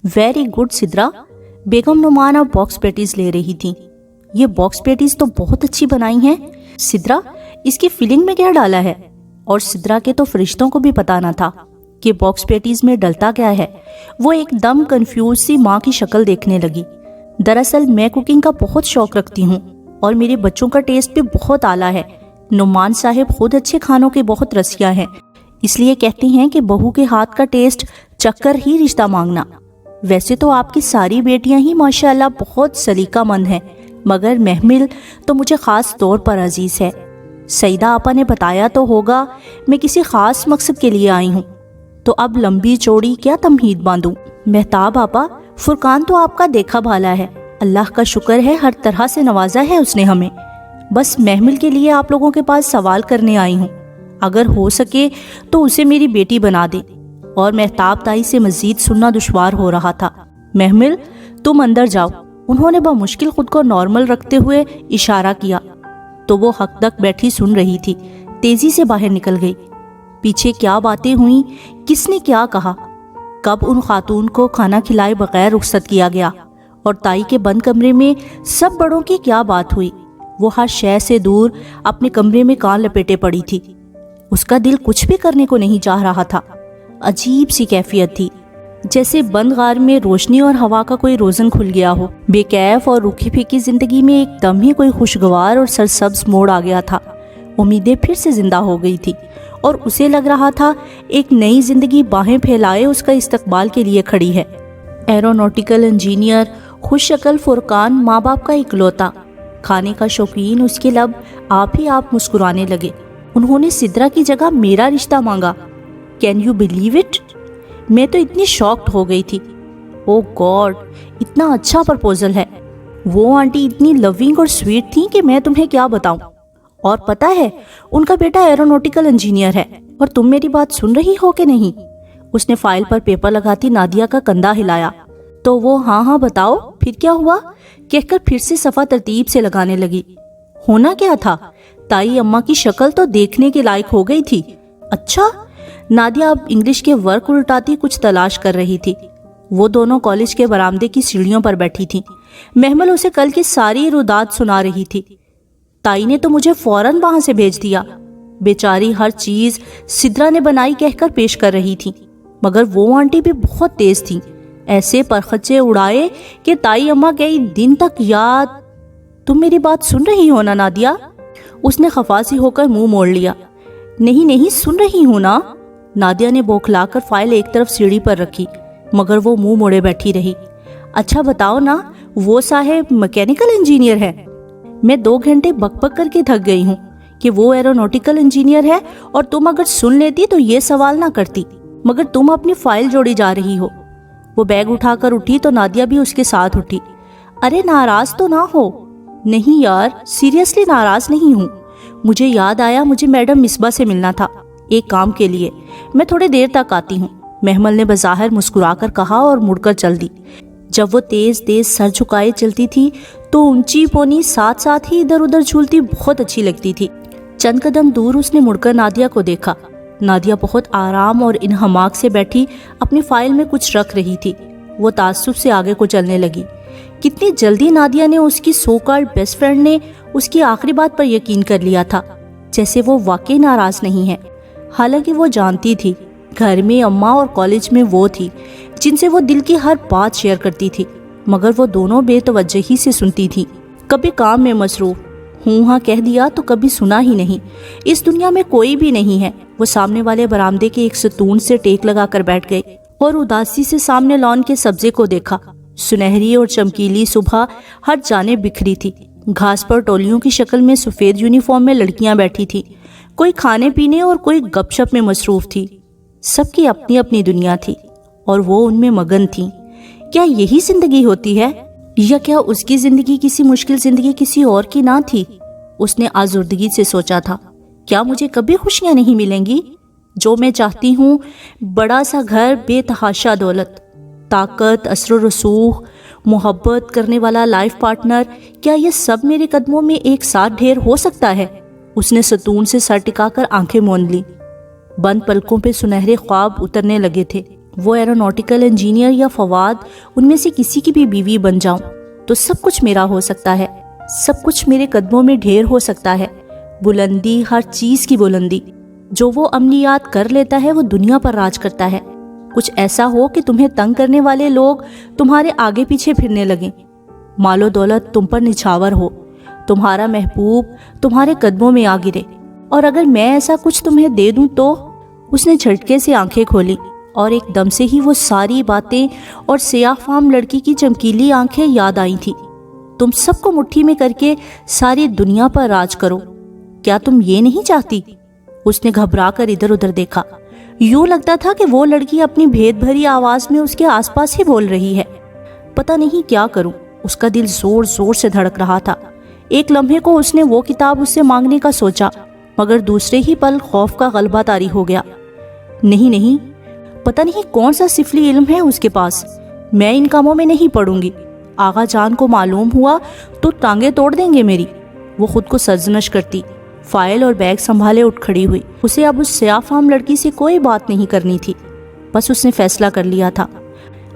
Very good Sidra. बेगम Numana box patties ले रही थी। ये बॉक्स पैटीज तो बहुत अच्छी बनाई हैं। सिद्रा, इसकी फिलिंग में क्या डाला है? और सिद्रा के तो फरिश्तों को भी पता न था कि बॉक्स पैटीज में डलता क्या है। वो एकदम कंफ्यूज सी माँ की शक्ल देखने लगी। दरअसल मैं कुकिंग का बहुत शौक रखती हूँ और मेरे बच्चों का टेस्ट भी बहुत आला है। नुमान साहिब खुद अच्छे खानों के बहुत रसिया हैं, इसलिए कहते हैं कि बहू के हाथ का टेस्ट चक्कर ही रिश्ता मांगना। वैसे तो आपकी सारी बेटियां ही माशाल्लाह बहुत सलीकामंद हैं, मगर महमिल तो मुझे ख़ास तौर पर अजीज़ है। सईदा आपा ने बताया तो होगा मैं किसी ख़ास मकसद के लिए आई हूँ, तो अब लंबी चौड़ी क्या तमहीद बांधूं। मेहताब आपा, फुरकान तो आपका देखा भाला है, अल्लाह का शुक्र है हर तरह से नवाजा है उसने हमें। बस महमिल के लिए आप लोगों के पास सवाल करने आई हूँ, अगर हो सके तो उसे मेरी बेटी बना दे। और मेहताब ताई से मजीद सुनना दुश्वार हो रहा था। महमिल, तुम अंदर जाओ। उन्होंने बमुश्किल खुद को नॉर्मल रखते हुए इशारा किया तो वो हक तक बैठी सुन रही थी। तेजी से बाहर निकल गई। पीछे क्या बातें हुई, किसने क्या कहा, कब उन खातून को खाना खिलाए बगैर रुखसत किया गया, और ताई के बंद कमरे में सब बड़ों की क्या बात हुई। वो हर शय से दूर अपने कमरे में कान लपेटे पड़ी थी। उसका दिल कुछ भी करने को नहीं चाह रहा था। अजीब सी कैफियत थी, जैसे बंद गार में रोशनी और हवा का कोई रोज़न खुल गया हो। बेकैफ और रूखी फीकी जिंदगी में एकदम ही कोई खुशगवार और सरसब्ज मोड़ आ गया था। उम्मीदें फिर से जिंदा हो गई थी और उसे लग रहा था एक नई जिंदगी बाहें फैलाए उसका इस्तकबाल के लिए खड़ी है। एरोनॉटिकल इंजीनियर, खुश शक्ल फुरकान, माँ बाप का इकलौता, खाने का शौकीन, उसके लब आप ही आप मुस्कुराने लगे। उन्होंने सिद्रा की जगह मेरा रिश्ता मांगा। Can you believe it? मैं तो इतनी शॉक्ड हो गई थी। ओह गॉड, इतना अच्छा प्रपोजल है। वो आंटी इतनी लविंग और स्वीट थी कि मैं तुम्हें क्या बताऊं। और पता है, उनका बेटा एरोनॉटिकल इंजीनियर है। और तुम मेरी बात सुन रही हो कि नहीं? उसने फाइल पर पेपर लगाती नादिया का कंधा हिलाया तो वो हाँ हाँ बताओ फिर क्या हुआ कहकर फिर से सफ़ा तरतीब से लगाने लगी। होना क्या था, ताई अम्मा की शक्ल तो देखने के लायक हो गई थी। अच्छा, नादिया अब इंग्लिश के वर्क उल्टाती कुछ तलाश कर रही थी। वो दोनों कॉलेज के बरामदे की सीढ़ियों पर बैठी थी। महमल उसे कल की सारी रुदात सुना रही थी। ताई ने तो मुझे फौरन वहां से भेज दिया। बेचारी हर चीज सिद्रा ने बनाई कहकर पेश कर रही थी, मगर वो आंटी भी बहुत तेज थी। ऐसे परखचे उड़ाए कि ताई अम्मा कई दिन तक याद। तुम मेरी बात सुन रही हो ना नादिया? उसने खफासी होकर मुंह मोड़ लिया। नहीं नहीं, सुन रही हूं ना। नादिया ने बौखलाकर फाइल एक तरफ सीढ़ी पर रखी, मगर वो मुंह मोड़े बैठी रही। अच्छा बताओ ना, वो साहेब मैकेनिकल इंजीनियर है? मैं 2 घंटे बकबक करके थक गई हूँ कि वो एरोनॉटिकल इंजीनियर है, और तुम अगर सुन लेती तो ये सवाल ना करती, मगर तुम अपनी फाइल जोड़ी जा रही हो। वो बैग उठाकर उठी तो नादिया भी उसके साथ उठी। अरे नाराज तो ना हो। नहीं यार, सीरियसली नाराज नहीं हूँ। मुझे याद आया, मुझे मैडम मिसबा से मिलना था एक काम के लिए। मैं थोड़ी देर तक आती हूँ, महमल ने बज़ाहिर मुस्कुराकर कहा और मुड़कर चल दी। जब वो तेज तेज सर झुकाए चलती थी तो ऊंची पोनी साथ साथ ही इधर उधर झूलती बहुत अच्छी लगती थी। चंद कदम दूर उसने मुड़कर नादिया को देखा। नादिया बहुत आराम और इन्हमाक से बैठी अपनी फाइल में कुछ रख रही थी। वो ताज्जुब से आगे को चलने लगी। कितनी जल्दी नादिया ने उसकी सो कॉल्ड बेस्ट फ्रेंड ने उसकी आखिरी बात पर यकीन कर लिया था, जैसे वो वाकई नाराज नहीं है। हालांकि वो जानती थी घर में अम्मा और कॉलेज में वो थी जिनसे वो दिल की हर बात शेयर करती थी, मगर वो दोनों बेतवज्जही से सुनती थी। कभी काम में मसरूफ हूँ हाँ कह दिया तो कभी सुना ही नहीं। इस दुनिया में कोई भी नहीं है। वो सामने वाले बरामदे के एक सतून से टेक लगाकर बैठ गई और उदासी से सामने लॉन के सब्जे को देखा। सुनहरी और चमकीली सुबह हर जाने बिखरी थी। घास पर टोलियों की शक्ल में सफेद यूनिफॉर्म में लड़कियां बैठी थी। कोई खाने पीने और कोई गपशप में मसरूफ थी। सबकी अपनी अपनी दुनिया थी और वो उनमें मगन थी। क्या यही जिंदगी होती है, या क्या उसकी जिंदगी किसी मुश्किल जिंदगी किसी और की ना थी? उसने आजुर्दगी से सोचा था, क्या मुझे कभी खुशियां नहीं मिलेंगी? जो मैं चाहती हूँ, बड़ा सा घर, बेतहाशा दौलत, ताकत, असर रसूख, मोहब्बत करने वाला लाइफ पार्टनर, क्या ये सब मेरे कदमों में एक साथ ढेर हो सकता है? उसने सतून से सर टिकाकर आंखें मूंद ली। बंद पलकों पे सुनहरे ख्वाब उतरने लगे थे। वो एरोनॉटिकल इंजीनियर या फवाद, उनमें से किसी की भी बीवी बन जाऊं तो सब कुछ मेरा हो सकता है, सब कुछ मेरे कदमों में ढेर हो सकता है। बुलंदी, हर चीज की बुलंदी। जो वो अमलियात कर लेता है वो दुनिया पर राज करता है। कुछ ऐसा हो कि तुम्हें तंग करने वाले लोग तुम्हारे आगे पीछे फिरने लगें। मालो दौलत तुम पर निछावर हो, तुम्हारा महबूब तुम्हारे कदमों में आ गिरे, और अगर मैं ऐसा कुछ तुम्हें दे दूं तो। उसने झटके से आंखें खोली और एकदम से ही वो सारी बातें और सियाह-फाम लड़की की चमकीली आंखें याद आई थी। तुम सबको मुट्ठी में करके सारी दुनिया पर राज करो, क्या तुम ये नहीं चाहती? उसने घबरा कर इधर उधर देखा। यूं लगता था कि वो लड़की अपनी भेद भरी आवाज में उसके आसपास ही बोल रही है। पता नहीं क्या करूं, उसका दिल जोर जोर से धड़क रहा था। एक लम्हे को उसने वो किताब उससे मांगने का सोचा, मगर दूसरे ही पल खौफ का गलबा तारी हो गया। नहीं नहीं, पता नहीं कौन सा सिफली इल्म है उसके पास, मैं इन कामों में नहीं पड़ूंगी। आगा जान को मालूम हुआ तो टांगे तोड़ देंगे मेरी। वो खुद को सरजनश करती, फाइल और बैग संभाले उठ खड़ी हुई। उसे अब उस सियाह-फाम लड़की से कोई बात नहीं करनी थी, बस उसने फैसला कर लिया था।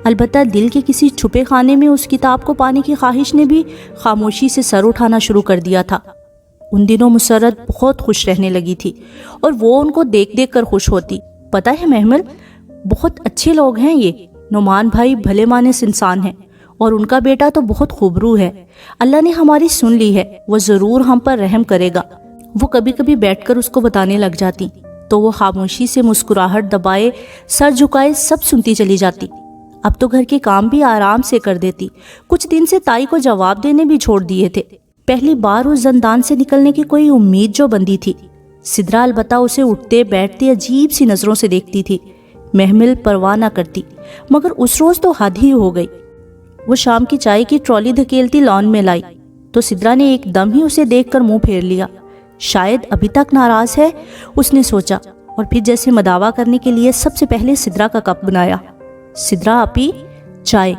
अलबत्ता दिल के किसी छुपे खाने में उस किताब को पाने की ख्वाहिश ने भी खामोशी से सर उठाना शुरू कर दिया था। उन दिनों मुसर्रत बहुत खुश रहने लगी थी और वो उनको देख देख कर खुश होती। पता है महमल, बहुत अच्छे लोग हैं ये। नुमान भाई भले मानस इंसान हैं और उनका बेटा तो बहुत खूबरू है। अल्लाह ने हमारी सुन ली है, वो ज़रूर हम पर रहम करेगा। वो कभी कभी बैठकर उसको बताने लग जाती तो वो खामोशी से मुस्कुराहट दबाए सर झुकाए सब सुनती चली जाती। अब तो घर के काम भी आराम से कर देती। कुछ दिन से ताई को जवाब देने भी छोड़ दिए थे। पहली बार उस जंदान से निकलने की कोई उम्मीद जो बंदी थी। सिद्रा अलबत्ता उसे उठते बैठते अजीब सी नजरों से देखती थी। महमिल परवाह न करती, मगर उस रोज तो हद ही हो गई। वो शाम की चाय की ट्रॉली धकेलती लॉन में लाई तो सिद्रा ने एकदम ही उसे देखकर मुंह फेर लिया। शायद अभी तक नाराज है, उसने सोचा, और फिर जैसे मदावा करने के लिए सबसे पहले सिद्रा का कप बनाया। सिद्रा आपी, चाय,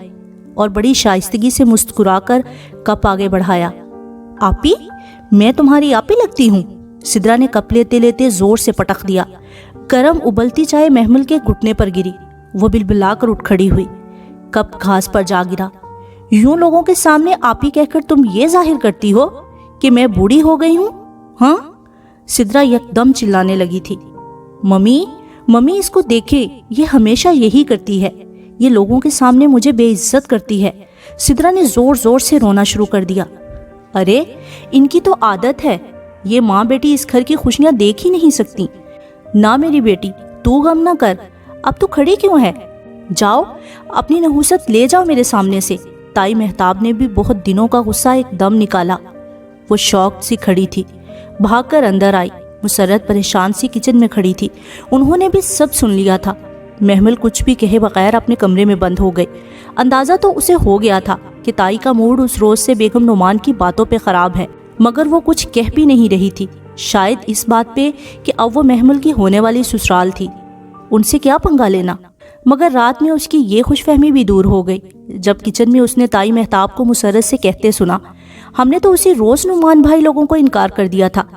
और बड़ी शाइस्तगी से मुस्कुराकर कप आगे बढ़ाया। आपी, मैं तुम्हारी आपी लगती हूँ? सिद्रा ने कप लेते लेते जोर से पटक दिया। गरम उबलती चाय महमिल के घुटने पर गिरी। वो बिलबिलाकर उठ खड़ी हुई। कप घास पर जा गिरा। यूं लोगों के सामने आपी कहकर तुम ये जाहिर करती हो कि मैं बूढ़ी हो गई हूँ? हाँ? सिद्रा यकदम चिल्लाने लगी थी। मम्मी, मम्मी इसको देखे, ये हमेशा यही करती है। ये लोगों के सामने मुझे बेइज्जत करती है। सिद्रा ने जोर जोर से रोना शुरू कर दिया। अरे, इनकी तो आदत है। ये माँ बेटी इस घर की खुशियां देख ही नहीं सकती। ना मेरी बेटी, तू गम ना कर। अब तू खड़ी क्यों है? जाओ, अपनी नहुसत ले जाओ मेरे सामने से। ताई मेहताब ने भी बहुत दिनों का गुस्सा एकदम निकाला। वो शौक सी खड़ी थी, भागकर अंदर आई। मुसर्रत परेशान सी किचन में खड़ी थी। उन्होंने भी सब सुन लिया था। महमिल कुछ भी कहे बगैर अपने कमरे में बंद हो गई। अंदाजा तो उसे हो गया था कि ताई का मूड उस रोज से बेगम नुमान की बातों पे खराब है, मगर वो कुछ कह भी नहीं रही थी। शायद इस बात पे कि अब वो महमिल की होने वाली ससुराल थी, उनसे क्या पंगा लेना। मगर रात में उसकी ये खुशफहमी भी दूर हो गई जब किचन में उसने ताई मेहताब को मुसर्रत से कहते सुना, हमने तो उसी रोज नुमान भाई लोगों को इनकार कर दिया था।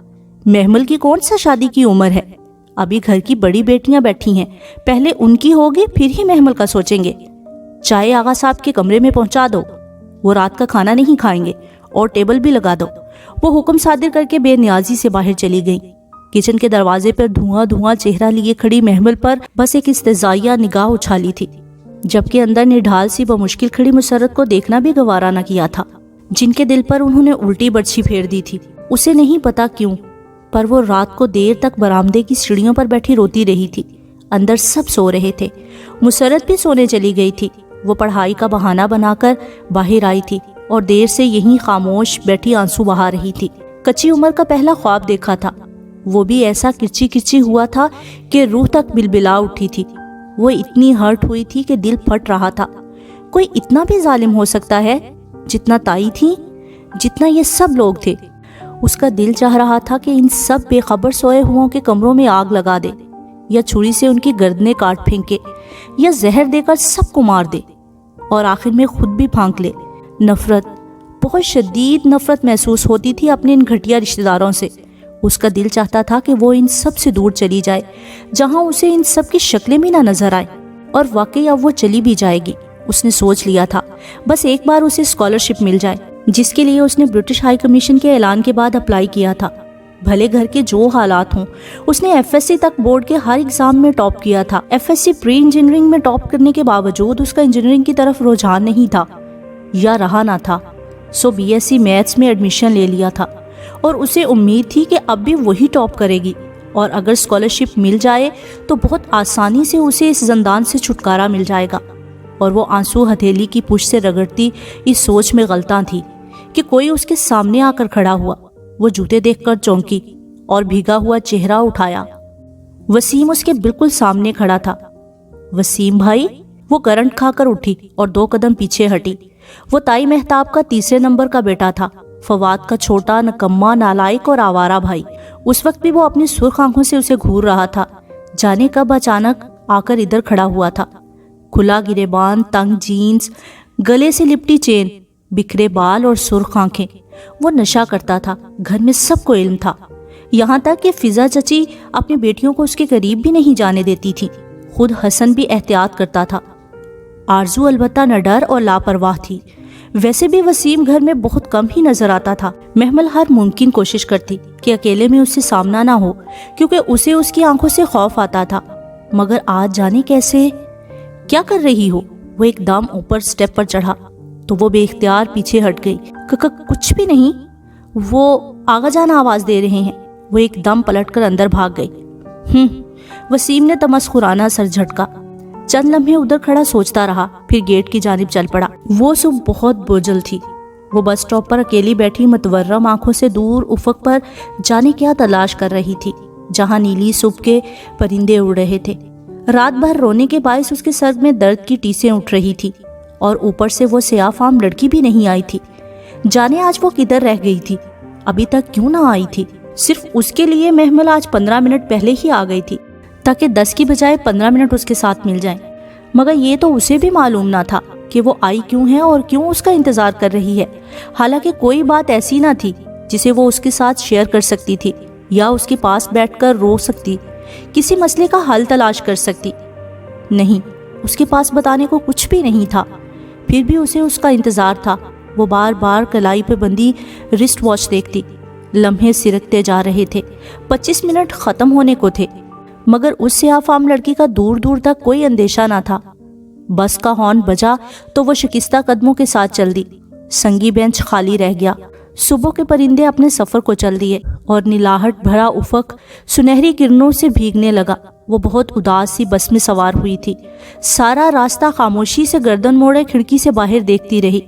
महमिल की कौन सा शादी की उम्र है? अभी घर की बड़ी बेटियां बैठी हैं, पहले उनकी होगी फिर ही महमिल का सोचेंगे। चाय आगा साहब के कमरे में पहुंचा दो, वो रात का खाना नहीं खाएंगे, और टेबल भी लगा दो। वो हुक्म सादिर करके बेनियाजी से बाहर चली गई। किचन के दरवाजे पर धुआं धुआं चेहरा लिए खड़ी महमिल पर बस एक इस्तेज़ाइया निगाह उछाली थी, जबकि अंदर निढाल सी बमुश्किल खड़ी मुसर्रत को देखना भी गवारा न किया था, जिनके दिल पर उन्होंने उल्टी बर्छी फेर दी थी। उसे नहीं पता क्यों, पर वो रात को देर तक बरामदे की सीढ़ियों पर बैठी रोती रही थी। अंदर सब सो रहे थे, मुसर्रत भी सोने चली गई थी। वो पढ़ाई का बहाना बनाकर बाहर आई थी और देर से यहीं खामोश बैठी आंसू बहा रही थी। कच्ची उम्र का पहला ख्वाब देखा था, वो भी ऐसा किरची किरची हुआ था कि रूह तक बिलबिला उठी थी। वो इतनी हर्ट हुई थी कि दिल फट रहा था। कोई इतना भी जालिम हो सकता है जितना ताई थी, जितना ये सब लोग थे। उसका दिल चाह रहा था कि इन सब बेखबर सोए हुओं के कमरों में आग लगा दे, या छुरी से उनकी गर्दनें काट फेंके, या जहर देकर सबको मार दे, और आखिर में खुद भी फांक ले। नफरत, बहुत शदीद नफरत महसूस होती थी अपने इन घटिया रिश्तेदारों से। उसका दिल चाहता था कि वो इन सब से दूर चली जाए, जहां उसे इन सब की शक्लें भी ना नजर आए। اور واقعی اب وہ چلی بھی جائے گی۔ اس نے سوچ لیا تھا بس ایک بار اسے اسکالرشپ مل جائے، جس کے لیے اس نے برٹش ہائی کمیشن کے اعلان کے بعد اپلائی کیا تھا۔ بھلے گھر کے جو حالات ہوں، اس نے ایف ایس سی تک بورڈ کے ہر ایگزام میں ٹاپ کیا تھا۔ F S C pre engineering میں ٹاپ کرنے کے باوجود اس کا انجینئرنگ کی طرف رجحان نہیں تھا یا رہا نہ تھا، سو بی ایس سی میتھس میں ایڈمیشن لے لیا تھا اور اسے امید تھی کہ اب بھی وہی ٹاپ کرے گی، اور اگر اسکالرشپ مل جائے تو بہت آسانی سے اسے اس زندان سے چھٹکارا مل جائے گا۔ اور وہ آنسو ہتھیلی کی پشت سے رگڑتی اس سوچ میں غلطاں تھی کہ کوئی اس کے سامنے آ کر کھڑا ہوا۔ وہ جوتے دیکھ کر چونکی اور بھیگا ہوا چہرہ اٹھایا۔ وسیم اس کے بالکل سامنے کھڑا تھا۔ وسیم بھائی؟ وہ کرنٹ کھا کر اٹھی اور 2 قدم پیچھے ہٹی۔ وہ تائی مہتاب کا 3 نمبر کا بیٹا تھا، فواد کا چھوٹا، نکما، نالائق اور آوارہ بھائی۔ اس وقت بھی وہ اپنی سرخ آنکھوں سے اسے گھور رہا تھا، جانے کب اچانک آ کر ادھر کھڑا ہوا تھا۔ کھلا گریبان، تنگ جینز، گلے سے لپٹی چین، بکھرے بال اور سرخ آنکھیں۔ وہ نشہ کرتا تھا، گھر میں سب کو علم تھا، یہاں تک کہ فضا چچی اپنی بیٹیوں کو اس کے قریب بھی نہیں جانے دیتی تھی۔ خود حسن بھی احتیاط کرتا تھا۔ آرزو البتہ نڈر اور لاپرواہ تھی۔ ویسے بھی وسیم گھر میں بہت کم ہی نظر آتا تھا۔ محمل ہر ممکن کوشش کرتی کہ اکیلے میں اس سے سامنا نہ ہو، کیونکہ اسے اس کی آنکھوں سے خوف آتا تھا، مگر آج جانے کیسے۔ کیا کر رہی ہو؟ وہ ایک دم اوپر سٹیپ پر چڑھا تو وہ بے اختیار پیچھے ہٹ گئی۔ کچھ بھی نہیں، وہ آغا جان آواز دے رہے ہیں۔ وہ ایک دم پلٹ کر اندر بھاگ گئی۔ وسیم نے تمسخرانہ سر جھٹکا۔ چند لمحے ادھر کھڑا سوچتا رہا، پھر گیٹ کی جانب چل پڑا۔ وہ صبح بہت بوجھل تھی۔ وہ بس اسٹاپ پر اکیلی بیٹھی متورم آنکھوں سے دور افق پر جانے کیا تلاش کر رہی تھی، جہاں نیلی صبح کے پرندے اڑ رہے تھے۔ رات بھر رونے کے باعث اس کے سر میں درد کی ٹیسیں اٹھ رہی تھی، اور اوپر سے وہ سیاہ فام لڑکی بھی نہیں آئی تھی۔ جانے آج وہ کدھر رہ گئی تھی، ابھی تک کیوں نہ آئی تھی۔ صرف اس کے لیے محمل آج 15 منٹ پہلے ہی آ گئی تھی، تاکہ 10 کی بجائے 15 منٹ اس کے ساتھ مل جائیں۔ مگر یہ تو اسے بھی معلوم نہ تھا کہ وہ آئی کیوں ہے اور کیوں اس کا انتظار کر رہی ہے۔ حالانکہ کوئی بات ایسی نہ تھی جسے وہ اس کے ساتھ شیئر کر سکتی تھی، یا اس کے پاس بیٹھ کر رو سکتی، کسی مسئلے کا حل تلاش کر سکتی۔ نہیں، اس کے پاس بتانے کو کچھ بھی نہیں تھا۔ پھر بھی اسے اس کا انتظار تھا۔ وہ بار بار کلائی پہ بندی رسٹ واچ دیکھتی۔ لمحے سرکتے جا رہے تھے، 25 منٹ ختم ہونے کو تھے، مگر اس سیاہ فام لڑکی کا دور دور تک کوئی اندیشہ نہ تھا۔ بس کا ہارن بجا تو وہ شکستہ قدموں کے ساتھ چل دی۔ سنگی بینچ خالی رہ گیا۔ صبح کے پرندے اپنے سفر کو چل دیے اور نیلاہٹ بھرا افق سنہری کرنوں سے بھیگنے لگا۔ وہ بہت اداس سی بس میں سوار ہوئی تھی۔ سارا راستہ خاموشی سے گردن موڑے کھڑکی سے باہر دیکھتی رہی۔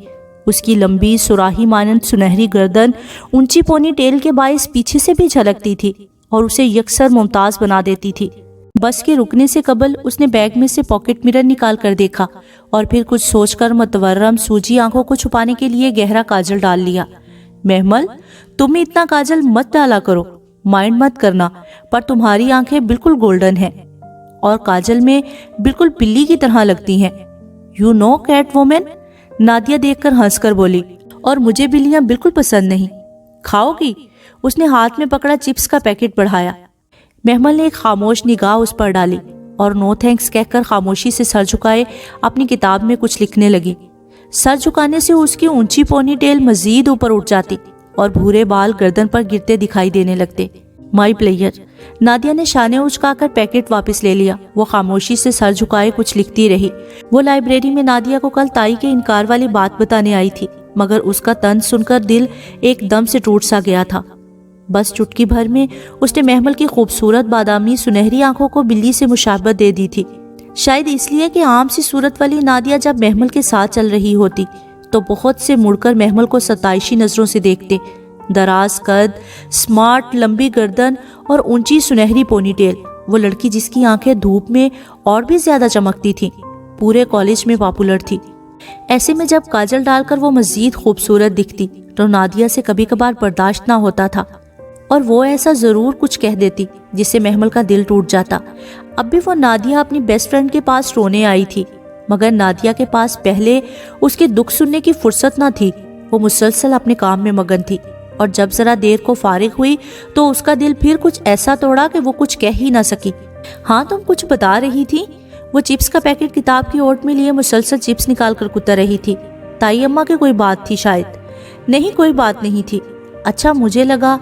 اس کی لمبی سراہی مانند سنہری گردن اونچی پونی ٹیل کے باعث پیچھے سے بھی جھلکتی تھی اور اسے یکسر ممتاز بنا دیتی تھی۔ بس کے رکنے سے قبل اس نے بیگ میں سے پاکٹ مرر نکال کر دیکھا اور پھر کچھ سوچ کر متورم سوجی آنکھوں کو چھپانے کے لیے گہرا کاجل ڈال لیا۔ محمل، تم اتنا کاجل مت ڈالا کرو، مائنڈ مت کرنا، پر تمہاری آنکھیں بالکل گولڈن ہیں اور کاجل میں بالکل بلی کی طرح لگتی ہیں۔ You know cat woman, Nadia دیکھ کر ہنس کر بولی، اور مجھے بلیاں بالکل پسند نہیں۔ کھاؤ گی؟ اس نے ہاتھ میں پکڑا چپس کا پیکٹ بڑھایا۔ محمل نے ایک خاموش نگاہ اس پر ڈالی اور نو تھینکس کہہ کر خاموشی سے سر جھکائے اپنی کتاب میں کچھ لکھنے لگی۔ سر جھکانے سے اس کی اونچی پونی ٹیل مزید اوپر اٹھ جاتی اور بھورے بال گردن پر گرتے دکھائی دینے لگتے۔ مائی پلیئر، نادیہ نے شانے اچکا کر پیکٹ واپس لے لیا۔ وہ خاموشی سے سر جھکائے کچھ لکھتی رہی۔ وہ لائبریری میں نادیہ کو کل تائی کے انکار والی بات بتانے آئی تھی، مگر اس کا طنز سن کر دل ایک دم سے ٹوٹ سا گیا تھا۔ بس چٹکی بھر میں اس نے محمل کی خوبصورت بادامی سنہری آنکھوں کو بلی سے مشابہت دے دی تھی، شاید اس لیے کہ عام سی صورت والی نادیہ جب محمل کے ساتھ چل رہی ہوتی تو بہت سے مڑ کر محمل کو ستائشی نظروں سے دیکھتے۔ دراز قد، سمارٹ لمبی گردن اور اونچی سنہری پونی ٹیل، وہ لڑکی جس کی آنکھیں دھوپ میں اور بھی زیادہ چمکتی تھیں، پورے کالج میں پاپولر تھی۔ ایسے میں جب کاجل ڈال کر وہ مزید خوبصورت دکھتی تو نادیہ سے کبھی کبھار برداشت نہ ہوتا تھا اور وہ ایسا ضرور کچھ کہہ دیتی جس سے محمل کا دل ٹوٹ جاتا۔ اب بھی وہ نادیہ اپنی بیسٹ فرینڈ کے پاس رونے آئی تھی، مگر نادیہ کے پاس پہلے اس کے دکھ سننے کی فرصت نہ تھی۔ وہ مسلسل اپنے کام میں مگن تھی اور جب ذرا دیر کو فارغ ہوئی تو اس کا دل پھر کچھ ایسا توڑا کہ وہ کچھ کہہ ہی نہ سکی۔ ہاں، تم کچھ بتا رہی تھی؟ वो चिप्स का पैकेट किताब की ओट में लिए मुसलसल चिप्स निकाल कर कुतर रही थी। ताई अम्मा की कोई बात थी शायद। नहीं, कोई बात नहीं थी। अच्छा, मुझे लगा।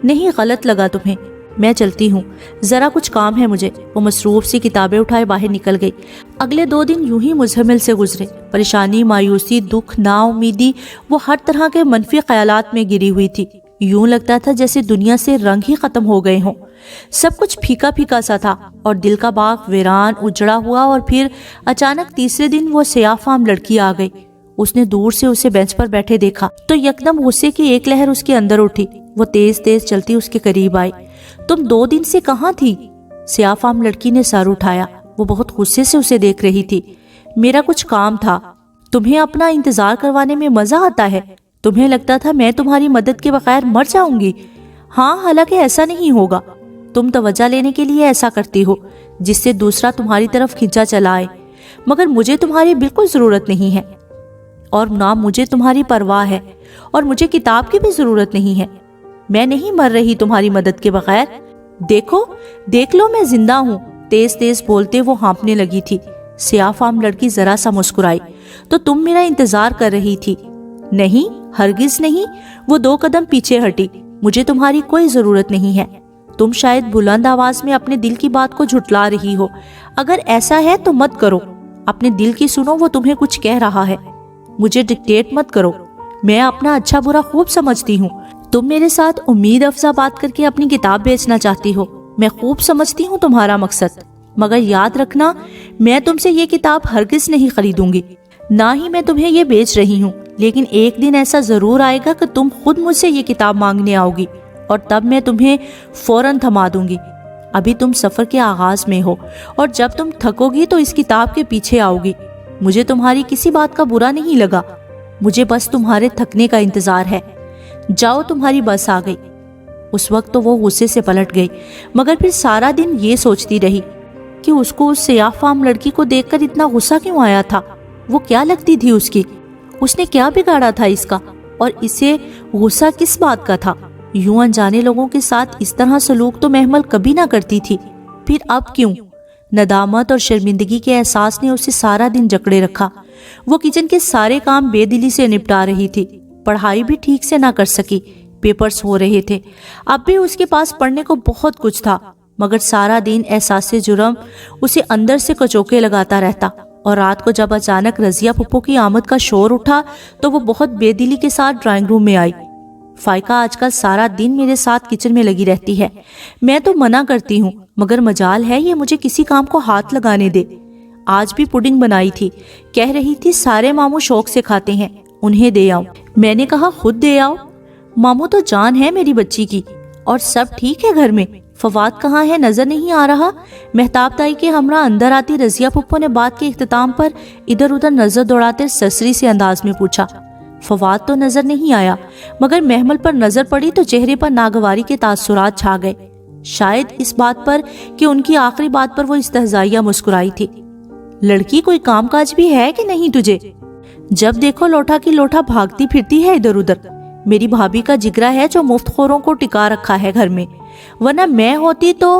नहीं, गलत लगा तुम्हें। मैं चलती हूँ, जरा कुछ काम है मुझे। वो मसरूफ सी किताबें उठाए बाहर निकल गई। अगले 2 दिन यूं ही मुजहमिल से गुजरे। परेशानी, मायूसी, दुख, नाउमीदी, वो हर तरह के मनफी ख्यालात में गिरी हुई थी। यूं लगता था जैसे दुनिया से रंग ही खत्म हो गए हों। सब कुछ फीका फीका सा था और दिल का बाग वीरान उजड़ा हुआ। और फिर अचानक तीसरे दिन वो सियाफाम लड़की आ गई। उसने दूर से उसे बेंच पर बैठे देखा तो यकदम गुस्से की एक लहर उसके अंदर उठी। वो तेज तेज चलती उसके करीब आई। तुम 2 दिन से कहाँ थी? सियाफाम लड़की ने सर उठाया। वो बहुत गुस्से से उसे देख रही थी। मेरा कुछ काम था। तुम्हें अपना इंतजार करवाने में मजा आता है? तुम्हें लगता था मैं तुम्हारी मदद के बगैर मर जाऊंगी? हाँ, हालांकि ऐसा नहीं होगा। तुम तवज्जो लेने के लिए ऐसा करती हो जिससे दूसरा तुम्हारी तरफ खींचा चला आए, मगर मुझे तुम्हारी बिल्कुल जरूरत नहीं है और ना मुझे तुम्हारी परवाह है, और मुझे किताब की भी जरूरत नहीं है। मैं नहीं मर रही तुम्हारी मदद के बगैर। देखो, देख लो, मैं जिंदा हूँ। तेज तेज बोलते वो हाँफने लगी थी। सियाफाम लड़की जरा सा मुस्कुराई। तो तुम मेरा इंतजार कर रही थी? नहीं, हरगिज नहीं। वो 2 कदम पीछे हटी। मुझे तुम्हारी कोई जरूरत नहीं है। तुम शायद बुलंद आवाज में अपने दिल की बात को झुटला रही हो। अगर ऐसा है तो मत करो। अपने दिल की सुनो, वो तुम्हें कुछ कह रहा है। मुझे डिक्टेट मत करो। मैं अपना अच्छा बुरा खूब समझती हूँ। तुम मेरे साथ उम्मीद अफजा बात करके अपनी किताब बेचना चाहती हो। मैं खूब समझती हूँ तुम्हारा मकसद, मगर याद रखना, मैं तुमसे ये किताब हरगिज नहीं खरीदूंगी। ना ही मैं तुम्हें ये बेच रही हूँ। लेकिन एक दिन ऐसा जरूर आएगा कि तुम खुद मुझसे ये किताब मांगने आओगी और तब मैं तुम्हें फौरन थमा दूंगी। अभी तुम सफर के आगाज में हो और जब तुम थकोगी तो इस किताब के पीछे आओगी। मुझे तुम्हारी किसी बात का बुरा नहीं लगा। मुझे बस तुम्हारे थकने का इंतजार है। जाओ, तुम्हारी बस आ गई। उस वक्त तो वो गुस्से से पलट गई, मगर फिर सारा दिन ये सोचती रही कि उसको उस सियाफाम लड़की को देखकर इतना गुस्सा क्यों आया था। वो क्या लगती थी उसकी? उसने क्या बिगाड़ा था इसका? और इसे गुस्सा किस बात का था? यूं अनजाने लोगों के साथ इस तरह सलूक तो महमल कभी ना करती थी। फिर अब क्यों? नदामत और शर्मिंदगी के एहसास ने उसे सारा दिन जकड़े रखा। वो किचन के सारे काम बेदिली से निपटा रही थी। पढ़ाई भी ठीक से ना कर सकी। पेपर्स हो रहे थे। अब भी उसके पास पढ़ने को बहुत कुछ था, मगर सारा दिन एहसास जुर्म उसे अंदर से कचोके लगाता रहता। और रात को जब अचानक रजिया पुप्पो की आमद का शोर उठा तो वो बहुत बेदिली के साथ ड्राइंग रूम में आई। फाइका आजकल सारा दिन मेरे साथ किचन में लगी रहती है। मैं तो मना करती हूँ, मगर मजाल है ये मुझे किसी काम को हाथ लगाने दे। आज भी पुडिंग बनाई थी। कह रही थी सारे मामू शौक से खाते हैं, उन्हें दे आओ। मैंने कहा खुद दे आओ। मामू तो जान है मेरी बच्ची की। और सब ठीक है घर में? फवाद कहाँ है? नजर नहीं आ रहा। मेहताब ताई के हमरा अंदर आती रजिया पुप्पो ने बात के इख्तिताम पर इधर उधर नजर दौड़ाते ससरी से अंदाज में पूछा। फवाद तो नजर नहीं आया, मगर महमल पर नजर पड़ी तो चेहरे पर नागवारी के तासुरात छा गए। शायद इस बात पर कि उनकी आखिरी बात पर वो इस्तहजाइया मुस्कुराई थी। लड़की, कोई कामकाज भी है कि नहीं तुझे? जब देखो लोटा की लोटा भागती फिरती है इधर उधर। मेरी भाभी का जिगरा है जो मुफ्तखोरों को टिका रखा है घर में, वरना मैं होती तो।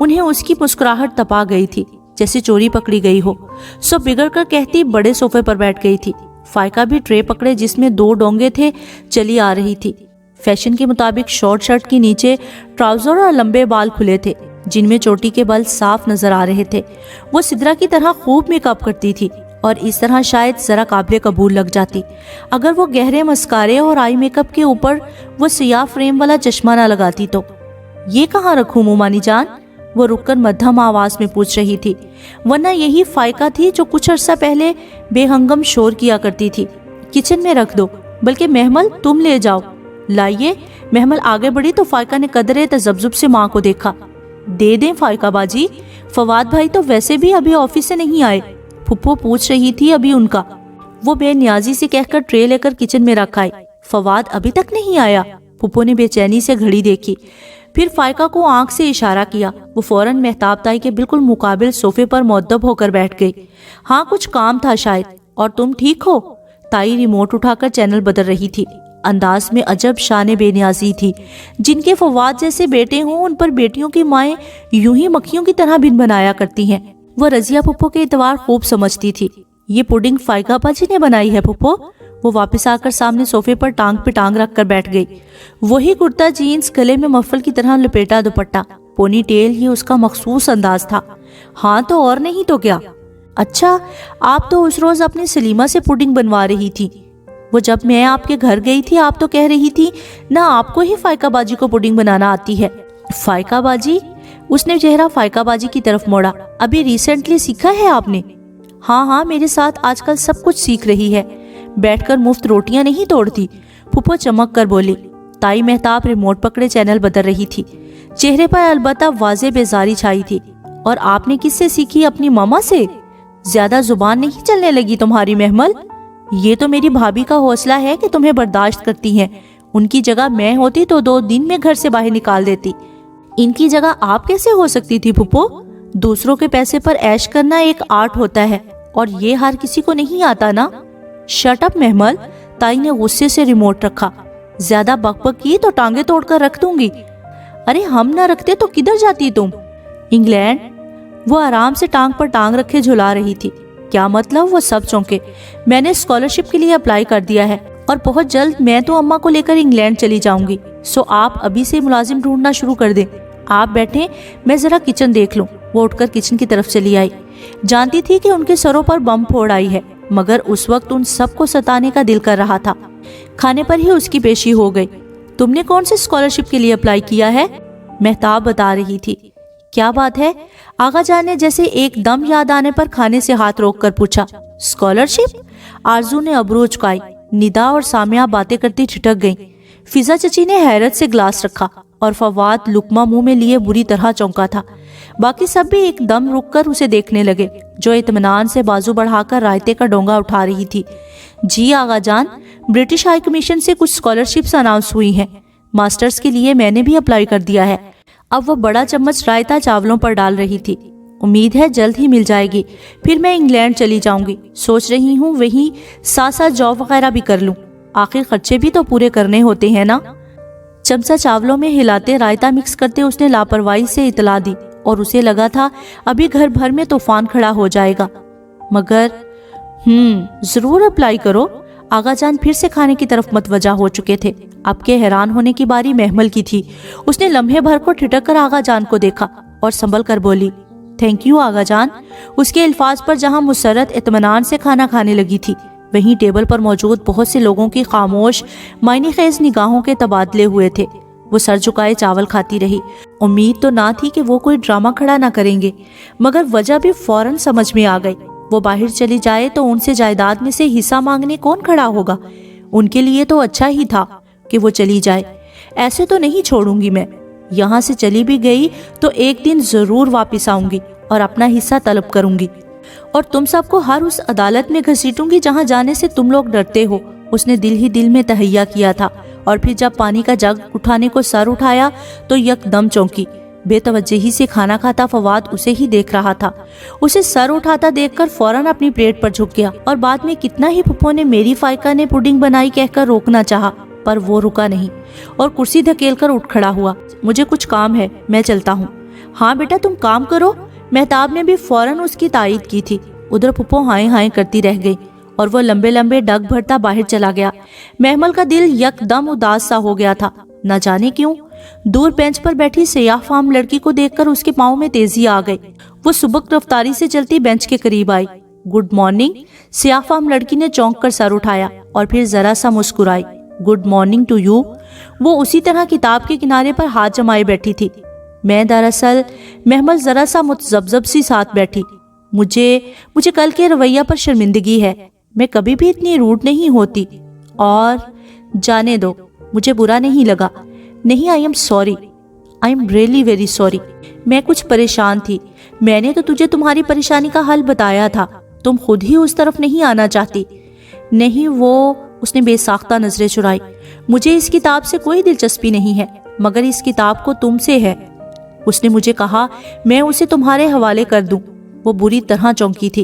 उन्हें उसकी मुस्कुराहट तपा गई थी, जैसे चोरी पकड़ी गई हो। सो बिगड़ कर कहती बड़े सोफे पर बैठ गई थी। फाइका भी ट्रे पकड़े जिसमें 2 डोंगे थे चली आ रही थी। फैशन के मुताबिक शॉर्ट शर्ट के नीचे ट्राउजर और लंबे बाल खुले थे जिनमें चोटी के बल साफ नजर आ रहे थे। वो सिद्रा की तरह खूब मेकअप करती थी और इस तरह शायद जरा काबिल कबूल लग जाती अगर वो गहरे मस्कारे और आई मेकअप के ऊपर वो सियाह फ्रेम वाला चश्मा ना लगाती तो। ये कहाँ रखूं मोमानी जान? वो रुककर मध्यम आवाज में पूछ रही थी, वरना यही फाइका थी जो कुछ अरसा पहले बेहंगम शोर किया करती थी। किचन में रख दो, बल्कि महमल तुम ले जाओ। लाइए। महमल आगे बढ़ी तो फाइका ने कदरे तजब्जुब से माँ को देखा। दे दें फाइका बाजी, फवाद भाई तो वैसे भी अभी ऑफिस से नहीं आए। फुप्पो पूछ रही थी अभी उनका। वो बेनियाजी से कहकर ट्रे लेकर किचन में रख आई। फवाद अभी तक नहीं आया? फुप्पो ने बेचैनी से घड़ी देखी, फिर फाइका को आंख से इशारा किया। वो फौरन मेहताब ताई के बिल्कुल मुकाबिल सोफे पर मुअद्दब होकर बैठ गई। हाँ, कुछ काम था शायद। और तुम ठीक हो? ताई रिमोट उठाकर चैनल बदल रही थी। अंदाज में अजब शान बेनियाजी थी। जिनके फवाद जैसे बेटे हों उन पर बेटियों की माएँ यूं ही मक्खियों की तरह भिन बनाया करती हैं। वो रजिया पुप्पो के इतवार खूब समझती थी। ये पुडिंग फाइका बाजी ने बनाई है पुप्पो। वो वापस आकर सामने सोफे पर टांग पे टांग रखकर बैठ गई। वही कुर्ता जीन्स, गले में मफल की तरह लपेटा दुपट्टा, पोनी टेल, ये उसका मखसूस अंदाज था। हाँ तो और नहीं तो क्या। अच्छा, आप तो उस रोज अपनी सलीमा से पुडिंग बनवा रही थी। वो जब मैं आपके घर गई थी आप तो कह रही थी ना आपको ही फाइका बाजी को पुडिंग बनाना आती है। फाइका बाजी? उसने चेहरा फाइका बाजी की तरफ मोड़ा। अभी रिसेंटली सीखा है आपने? हाँ हाँ, मेरे साथ आजकल सब कुछ सीख रही है, बैठकर मुफ्त रोटियां नहीं तोड़ती। फूफो चमक कर बोली। ताई मेहताब रिमोट पकड़े चैनल बदल रही थी। चेहरे पर अलबत्ता वाज़े बेजारी छाई थी। और आपने किससे सीखी? अपनी मामा से? ज्यादा जुबान नहीं चलने लगी तुम्हारी महमल? ये तो मेरी भाभी का हौसला है कि तुम्हें बर्दाश्त करती हैं। उनकी जगह मैं होती तो 2 दिन में घर से बाहर निकाल देती। इनकी जगह आप कैसे हो सकती थी फूफो? दूसरों के पैसे पर ऐश करना एक आर्ट होता है और ये हर किसी को नहीं आता ना। शट अप महमल, ताई ने गुस्से से रिमोट रखा। ज्यादा बकबक की तो टांगे तोड़कर रख दूंगी। अरे हम ना रखते तो किधर जाती तुम? इंग्लैंड। वो आराम से टांग पर टांग रखे झुला रही थी। क्या मतलब? वो सब चौंके। मैंने स्कॉलरशिप के लिए अप्लाई कर दिया है और बहुत जल्द मैं तो अम्मा को लेकर इंग्लैंड चली जाऊंगी। सो आप अभी से मुलाजिम ढूंढना शुरू कर दें। आप बैठे, मैं जरा किचन देख लूं। वो उठकर किचन की तरफ चली आई। जानती थी कि उनके सरों पर बम फोड़ आई है, मगर उस वक्त उन सबको सताने का दिल कर रहा था। खाने पर ही उसकी पेशी हो गई। तुमने कौन से स्कॉलरशिप के लिए अप्लाई किया है? मेहताब बता रही थी। क्या बात है? आगा जान ने जैसे एकदम याद आने पर खाने से हाथ रोककर पूछा। स्कॉलरशिप? आरजू ने अबरू उचकाई। निदा और सामिया बातें करती ठिठक गईं। फिजा चची ने हैरत से ग्लास रखा और फवाद लुकमा मुंह में लिए बुरी तरह चौंका था। बाकी सब भी एकदम रुककर उसे देखने लगे, जो इत्मीनान से बाजू बढ़ाकर रायते का डोंगा उठा रही थी। जी आगा जान, ब्रिटिश हाई कमीशन से कुछ स्कॉलरशिप्स अनाउंस हुई हैं। मास्टर्स के लिए मैंने भी अप्लाई कर दिया है। अब वो बड़ा चम्मच रायता चावलों पर डाल रही थी। उम्मीद है जल्द ही मिल जाएगी। फिर मैं इंग्लैंड चली जाऊंगी। सोच रही हूँ वहीं साथ साथ जॉब वगैरह भी कर लूं। आखिर खर्चे भी तो पूरे करने होते हैं ना। चमचा चावलों में हिलाते रायता मिक्स करते उसने लापरवाही से इतला दी और उसे लगा था अभी घर भर में तूफान खड़ा हो जाएगा। मगर जरूर अप्लाई करो। आगा जान फिर से खाने की तरफ मतवजा हो चुके थे। अब के हैरान होने की बारी महमल की थी। उसने लम्हे भर को ठिठक कर आगा जान को देखा और संभल कर बोली, थैंक यू आगा जान। उसके अल्फाज पर जहां मुसरत इत्मीनान से खाना खाने लगी थी, वहीं टेबल पर मौजूद बहुत से लोगों की खामोश मायने खेज निगाहों के तबादले हुए थे। वो सर झुकाए चावल खाती रही। उम्मीद तो ना थी कि वो कोई ड्रामा खड़ा ना करेंगे, मगर वजह भी फौरन समझ में आ गई। वो बाहर चली जाए तो उनसे जायदाद में से हिस्सा मांगने कौन खड़ा होगा? उनके लिए तो अच्छा ही था कि वो चली जाए। ऐसे तो नहीं छोड़ूंगी मैं। यहाँ से चली भी गई तो एक दिन जरूर वापस आऊंगी और अपना हिस्सा तलब करूंगी और तुम सबको हर उस अदालत में घसीटूंगी जहाँ जाने से तुम लोग डरते हो। उसने दिल ही दिल में तहैया किया था और फिर जब पानी का जग उठाने को सर उठाया तो यकदम चौंकी। बेतवज्जही से खाना खाता फवाद उसे ही देख रहा था। उसे सर उठाता देखकर फौरन अपनी प्लेट पर झुक गया और बाद में कितना ही फुप्पो ने मेरी फाइका ने पुडिंग बनाई कहकर रोकना चाहा, पर वो रुका नहीं और कुर्सी धकेलकर उठ खड़ा हुआ। मुझे कुछ काम है, मैं चलता हूँ। हाँ बेटा तुम काम करो। मेहताब ने भी फौरन उसकी तायीद की थी। उधर फुप्पो हाय हाय करती रह गई और वो लंबे लंबे डग भरता बाहर चला गया। महमल का दिल यकदम उदास सा हो गया था, न जाने क्यों। दूर बेंच पर बैठी सियाह फाम लड़की को देखकर उसके पाँव में तेजी आ गई। वो सुबक रफ्तारी से चलती बेंच के करीब आई। Good morning. सियाह फाम लड़की ने चौंक कर सर उठाया और फिर जरा सा मुस्कुराई। Good morning to you. वो उसी तरह किताब के किनारे पर हाथ जमाए बैठी थी। मैं दरअसल, महमल जरा सा मुतजब्जब सी साथ बैठी। मुझे कल के रवैया पर शर्मिंदगी है। मैं कभी भी इतनी रूड नहीं होती। और जाने दो, मुझे बुरा नहीं लगा। नहीं, I am sorry. I am really very sorry. मैं कुछ परेशान थी। मैंने तो तुझे तुम्हारी परेशानी का हल बताया था। तुम खुद ही उस तरफ नहीं आना चाहती। नहीं वो, उसने बेसाख्ता नजरें चुराई। मुझे इस किताब से कोई दिलचस्पी नहीं है, मगर इस किताब को तुमसे है। उसने मुझे कहा मैं उसे तुम्हारे हवाले कर दूं। वो बुरी तरह चौंकी थी।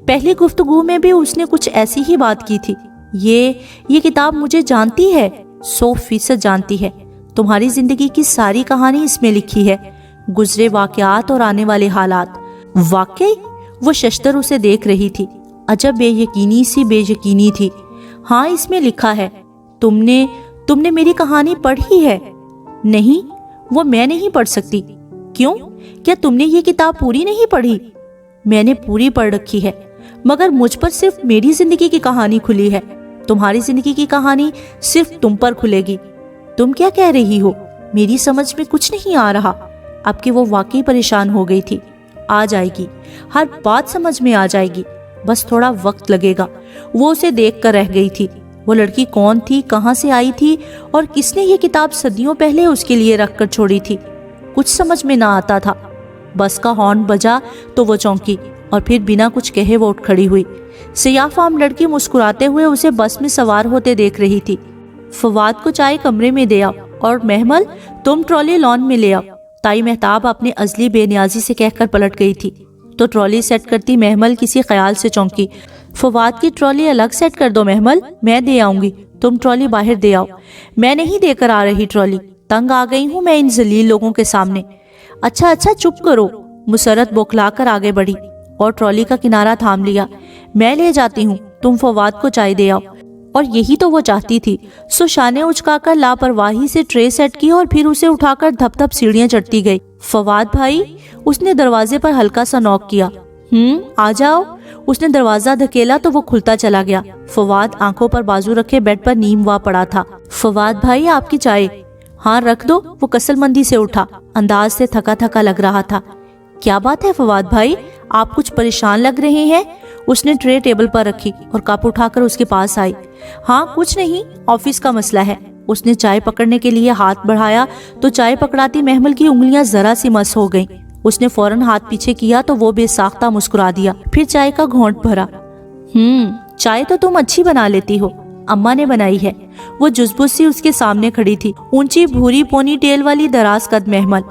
पहली गुफ्तगू में भी उसने कुछ ऐसी ही बात की थी। ये किताब मुझे जानती है, 100% जानती है। तुम्हारी जिंदगी की सारी कहानी इसमें लिखी है, गुजरे वाकयात और आने वाले हालात। वाकई? वो शशतर उसे देख रही थी। अजब बेयकीनी सी बेयकीनी थी। हाँ, इसमें लिखा है। तुमने मेरी कहानी पढ़ी है? नहीं, वो मैं नहीं पढ़ सकती। क्यों? क्या तुमने ये किताब पूरी नहीं पढ़ी? मैंने पूरी पढ़ रखी है, मगर मुझ पर सिर्फ मेरी जिंदगी की कहानी खुली है। तुम्हारी जिंदगी की कहानी सिर्फ तुम पर खुलेगी। तुम क्या कह रही हो? मेरी समझ में कुछ नहीं आ रहा। अब कि वो वाकई परेशान हो गई थी। आ जाएगी, हर बात समझ में आ जाएगी, बस थोड़ा वक्त लगेगा। वो उसे देख कर रह गई थी। वो लड़की कौन थी, कहाँ से आई थी और किसने ये किताब सदियों पहले उसके लिए रख कर छोड़ी थी? कुछ समझ में ना आता था। बस का हॉर्न बजा तो वो चौंकी और फिर बिना कुछ कहे वो उठ खड़ी हुई। सियाफाम लड़की मुस्कुराते हुए उसे बस में सवार होते देख रही थी। फवाद को चाय कमरे में दे आओ और महमल तुम ट्रॉली लॉन में ले आओ। ताई मेहताब अपने अजली बेनियाजी से कहकर पलट गई थी तो ट्रॉली सेट करती महमल किसी ख्याल से चौंकी। फवाद की ट्रॉली अलग सेट कर दो महमल, मैं दे आऊंगी, तुम ट्रॉली बाहर दे आओ। मैं नहीं देकर आ रही ट्रॉली, तंग आ गई हूँ मैं इन जलील लोगों के सामने। अच्छा चुप करो। मुसरत बौखलाकर आगे बढ़ी और ट्रॉली का किनारा थाम लिया। मैं ले जाती हूँ, तुम फवाद को चाय दे आओ। और यही तो वो चाहती थी। सो शाने उचकाकर लापरवाही से ट्रे सेट की और फिर उसे उठाकर धप धप सीढ़ियां चढ़ती गई। फवाद भाई, उसने दरवाजे पर हल्का सा नॉक किया। आ जाओ। उसने दरवाजा धकेला तो वो खुलता चला गया। फवाद आंखों पर बाजू रखे बेड पर नीम हुआ पड़ा था। फवाद भाई, आपकी चाय। हाँ रख दो। वो कसलमंदी से उठा, अंदाज से थका थका लग रहा था। क्या बात है फवाद भाई, आप कुछ परेशान लग रहे हैं? उसने ट्रे टेबल पर रखी और कप उठाकर उसके पास आई। हाँ कुछ नहीं, ऑफिस का मसला है। उसने चाय पकड़ने के लिए हाथ बढ़ाया तो चाय पकड़ाती महमल की उंगलियां जरा सी मस हो गईं। उसने फौरन हाथ पीछे किया तो वो बेसाख्ता मुस्कुरा दिया, फिर चाय का घोंट भरा। चाय तो तुम अच्छी बना लेती हो, अम्मा ने बनाई है। वो जुज़बुज़ सी उसके सामने खड़ी थी, ऊंची भूरी पोनी टेल वाली दराज कद महमल।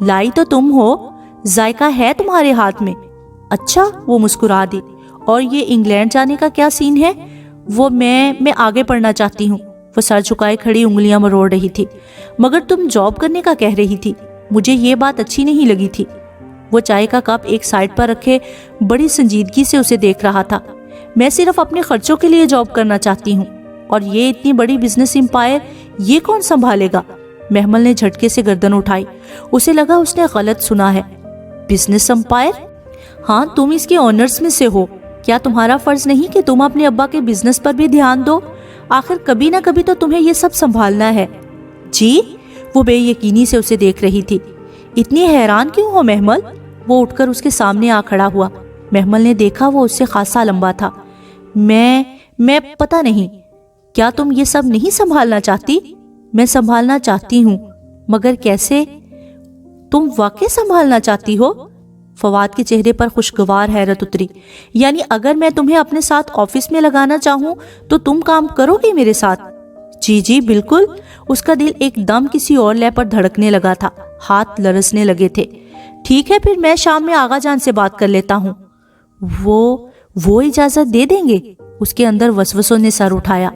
लाई तो तुम हो, जायका है तुम्हारे हाथ में। अच्छा, वो मुस्कुरा दी। और ये इंग्लैंड जाने का क्या सीन है? वो मैं आगे पढ़ना चाहती हूँ। वो सर झुकाए खड़ी उंगलियां मरोड़ रही थी। मगर तुम जॉब करने का कह रही थी, मुझे ये बात अच्छी नहीं लगी थी। वो चाय का कप एक साइड पर रखे बड़ी संजीदगी से उसे देख रहा था। मैं सिर्फ अपने खर्चों के लिए जॉब करना चाहती हूँ, और ये इतनी बड़ी बिजनेस एम्पायर ये कौन संभालेगा? महमल ने झटके से गर्दन उठाई। उसे लगा उसने गलत सुना है। Business empire? हाँ, तुम इसके ऑनर्स में से हो। क्या तुम्हारा फर्ज नहीं कि तुम अपने अब्बा के बिजनेस पर भी ध्यान दो? आखिर कभी ना कभी तो तुम्हें ये सब संभालना है। जी? वो बेयकीनी से उसे देख रही थी। इतनी हैरान क्यों हो महमल? वो उठकर उसके सामने आ खड़ा हुआ। महमल ने देखा वो उससे खासा लंबा था। मैं पता नहीं। क्या तुम ये सब नहीं संभालना चाहती? मैं संभालना चाहती हूँ, मगर कैसे? तुम वाकई संभालना चाहती हो? फवाद के चेहरे पर खुशगवार हैरत उतरी। यानी अगर मैं तुम्हें अपने साथ ऑफिस में लगाना चाहूं तो तुम काम करोगे मेरे साथ? जी बिल्कुल। उसका दिल एकदम किसी और लय पर धड़कने लगा था, हाथ लरसने लगे थे। ठीक है, फिर मैं शाम में आगा जान से बात कर लेता हूँ। वो इजाजत दे देंगे? उसके अंदर वसवसों ने सर उठाया।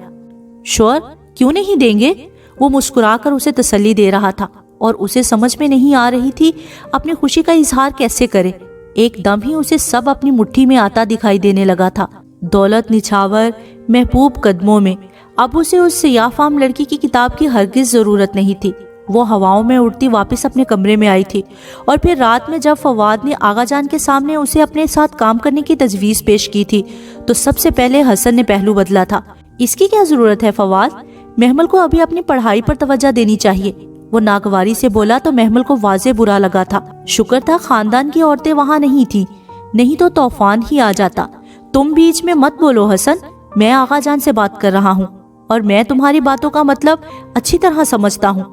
श्योर, क्यों नहीं देंगे? वो मुस्कुराकर उसे तसल्ली दे रहा था और उसे समझ में नहीं आ रही थी अपनी खुशी का इजहार कैसे करे। एकदम ही उसे सब अपनी मुट्ठी में आता दिखाई देने लगा था। दौलत निछावर महबूब कदमों में। अब उसे उस सियाफाम लड़की की किताब की हरगिज जरूरत नहीं थी। वो हवाओं में उड़ती वापस अपने कमरे में आई थी और फिर रात में जब फवाद ने आगाजान के सामने उसे अपने साथ काम करने की तजवीज़ पेश की थी तो सबसे पहले हसन ने पहलू बदला था। इसकी क्या जरूरत है फवाद? महमल को अभी अपनी पढ़ाई पर तवज्जो देनी चाहिए। वो नागवारी से बोला तो महमल को वाजे बुरा लगा था। शुक्र था खानदान की औरतें वहाँ नहीं थी, नहीं तो तूफान ही आ जाता। तुम बीच में मत बोलो हसन, मैं आगाजान से बात कर रहा हूँ और मैं तुम्हारी बातों का मतलब अच्छी तरह समझता हूँ।